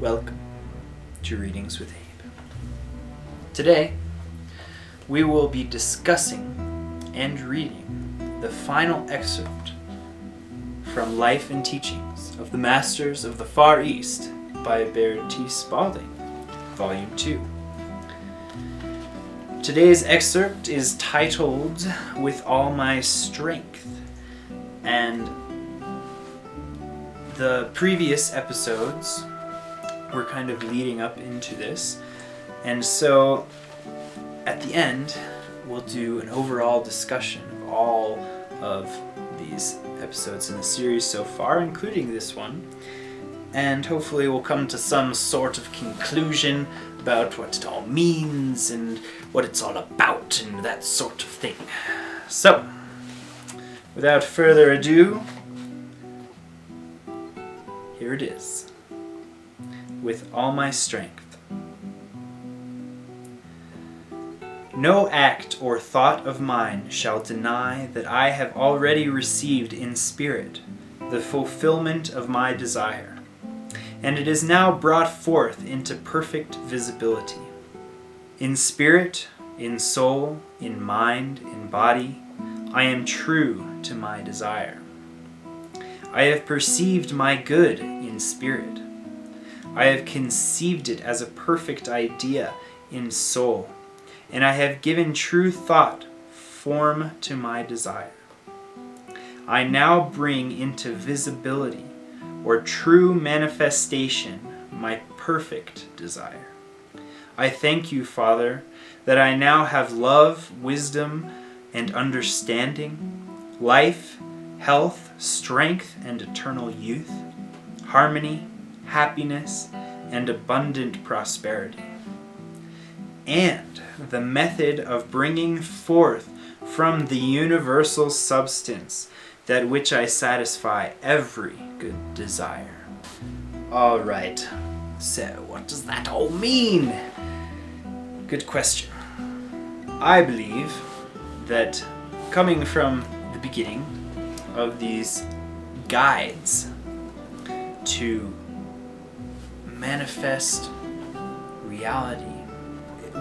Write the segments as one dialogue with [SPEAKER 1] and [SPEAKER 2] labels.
[SPEAKER 1] Welcome to Readings with Abe. Today, we will be discussing and reading the final excerpt from Life and Teachings of the Masters of the Far East by Baird T. Spalding, Volume 2. Today's excerpt is titled With All My Strength, and the previous episodes were kind of leading up into this, and so at the end we'll do an overall discussion of all of these episodes in the series so far, including this one, and hopefully we'll come to some sort of conclusion about what it all means and what it's all about and that sort of thing. So, without further ado, here it is. With all my strength. No act or thought of mine shall deny that I have already received in spirit the fulfillment of my desire, and it is now brought forth into perfect visibility. In spirit, in soul, in mind, in body, I am true to my desire. I have perceived my good in spirit. I have conceived it as a perfect idea in soul, and I have given true thought form to my desire. I now bring into visibility or true manifestation my perfect desire. I thank you, Father, that I now have love, wisdom, and understanding, life, health, strength, and eternal youth, harmony, happiness, and abundant prosperity. And the method of bringing forth from the universal substance that which I satisfy every good desire. Alright, so what does that all mean? Good question. I believe that coming from the beginning of these guides to manifest reality.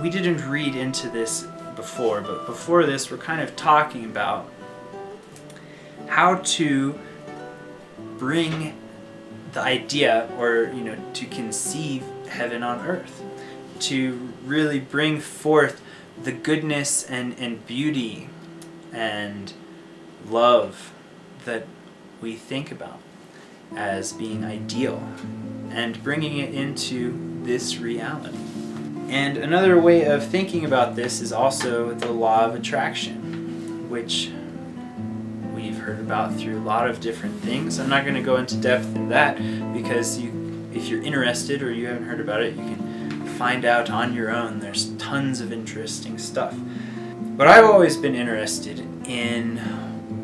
[SPEAKER 1] We didn't read into this before, but before this we're kind of talking about how to bring the idea, or to conceive heaven on earth, to really bring forth the goodness and beauty and love that we think about as being ideal, and bringing it into this reality. And another way of thinking about this is also the law of attraction, which we've heard about through a lot of different things. I'm not going to go into depth in that because if you're interested or you haven't heard about it, you can find out on your own. There's tons of interesting stuff. But I've always been interested in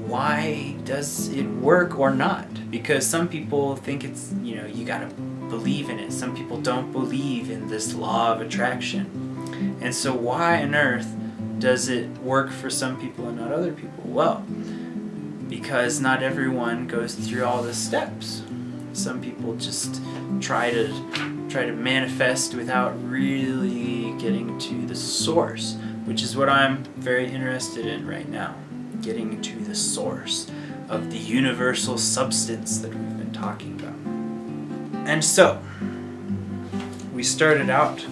[SPEAKER 1] why does it work or not? Because some people think it's, you gotta believe in it. Some people don't believe in this law of attraction. And so why on earth does it work for some people and not other people? Well, because not everyone goes through all the steps. Some people just try to manifest without really getting to the source, which is what I'm very interested in right now. Getting to the source of the universal substance that we've been talking about. And so, we started out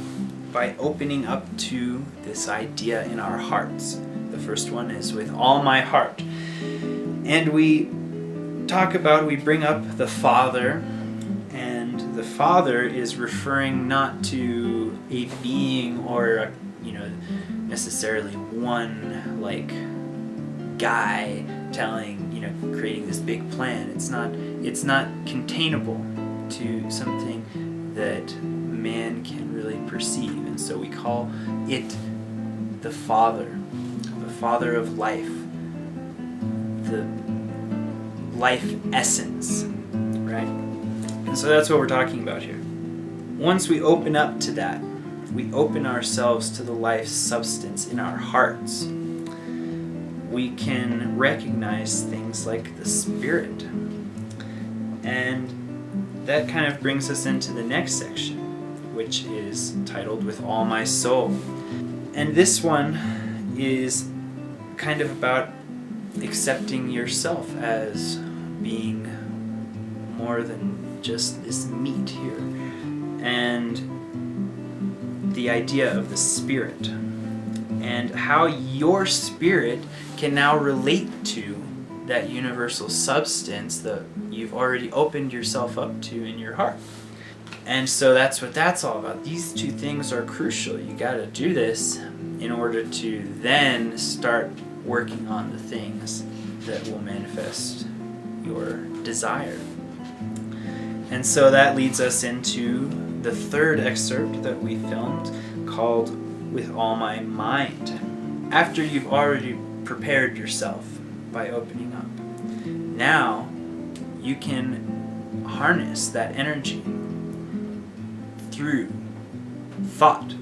[SPEAKER 1] by opening up to this idea in our hearts. The first one is with all my heart. And we bring up the Father, and the Father is referring not to a being or necessarily one guy creating this big plan. It's not containable to something that man can really perceive, and so we call it the Father of life, the life essence, right? And so that's what we're talking about here. Once we open up to that, we open ourselves to the life substance in our hearts, we can recognize things like the Spirit. And that kind of brings us into the next section, which is titled With All My Soul. And this one is kind of about accepting yourself as being more than just this meat here, and the idea of the spirit, and how your spirit can now relate to that universal substance that you've already opened yourself up to in your heart. And so that's what that's all about. These two things are crucial. You got to do this in order to then start working on the things that will manifest your desire. And so that leads us into the third excerpt that we filmed, called With All My Mind. After you've already prepared yourself by opening up, now you can harness that energy through thought.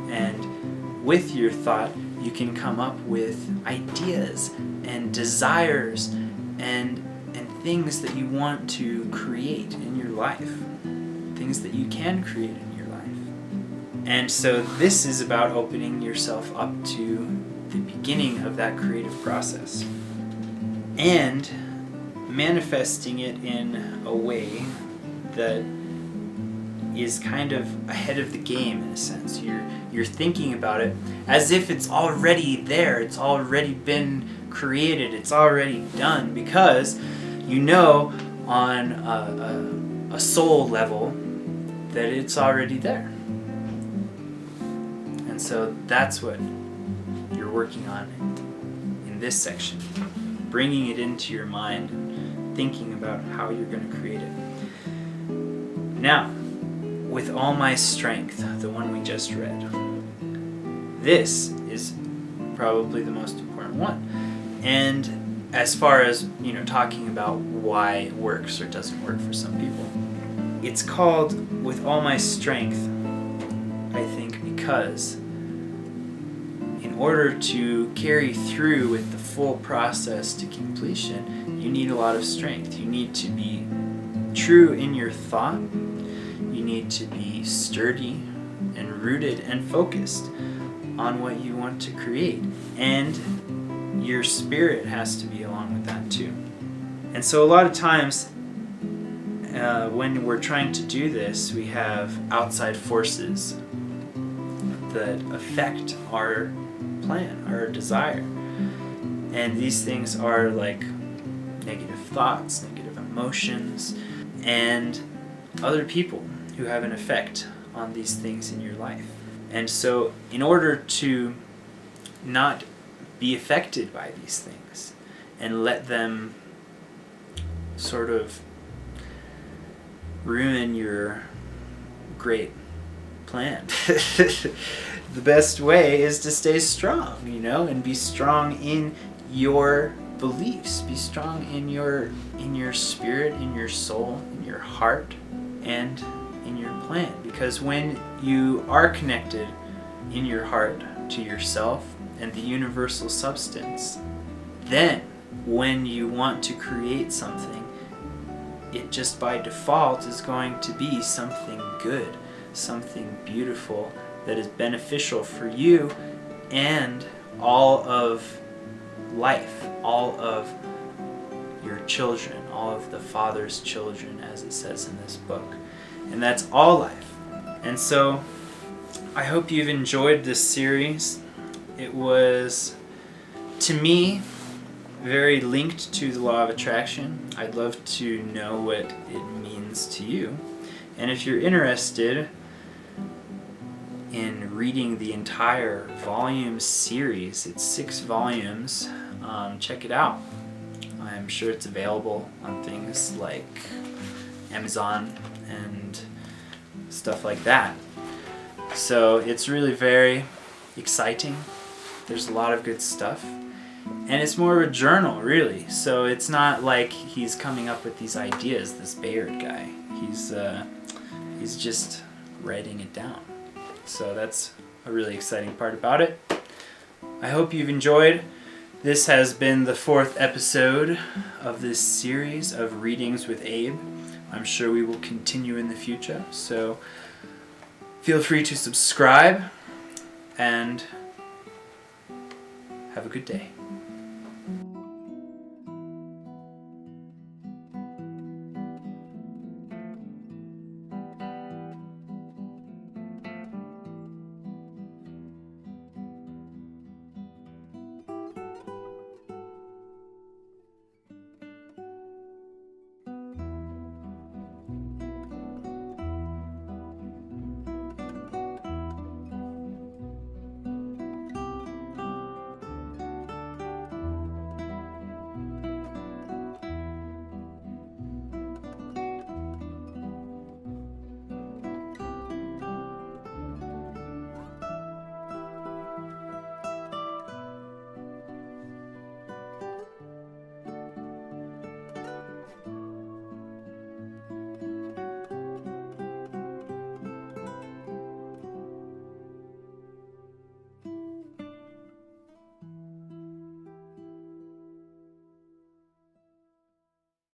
[SPEAKER 1] And with your thought, you can come up with ideas and desires and things that you want to create in your life, things that you can create in your life. And so this is about opening yourself up to the beginning of that creative process and manifesting it in a way that is kind of ahead of the game in a sense. You're thinking about it as if it's already there, it's already been created, it's already done, because you know on a soul level that it's already there. And so that's what you're working on in this section, bringing it into your mind and thinking about how you're going to create it. Now, with all my strength, the one we just read, this is probably the most important one. And as far as, talking about why it works or doesn't work for some people, it's called With All My Strength, I think, because in order to carry through with the full process to completion, you need a lot of strength. You need to be true in your thought. You need to be sturdy and rooted and focused on what you want to create. And your spirit has to be along with that too. And so a lot of times when we're trying to do this, we have outside forces that affect our plan, our desire. And these things are like negative thoughts, negative emotions, and other people who have an effect on these things in your life. And so in order to not be affected by these things and let them sort of ruin your great plan, the best way is to stay strong, and be strong in your beliefs, be strong in your spirit, in your soul, in your heart, and in your plan. Because when you are connected in your heart to yourself and the universal substance, then when you want to create something, it just by default is going to be something good, something beautiful that is beneficial for you and all of life, all of your children, all of the Father's children, as it says in this book. And that's all life. And so I hope you've enjoyed this series. It was, to me, very linked to the law of attraction. I'd love to know what it means to you. And if you're interested in reading the entire volume series, it's 6 volumes, check it out. I'm sure it's available on things like Amazon and stuff like that. So it's really very exciting. There's a lot of good stuff. And it's more of a journal, really. So it's not like he's coming up with these ideas, this Baird guy. He's just writing it down. So that's a really exciting part about it. I hope you've enjoyed. This has been the 4th episode of this series of readings with Abe I'm sure we will continue in the future. So feel free to subscribe and have a good day.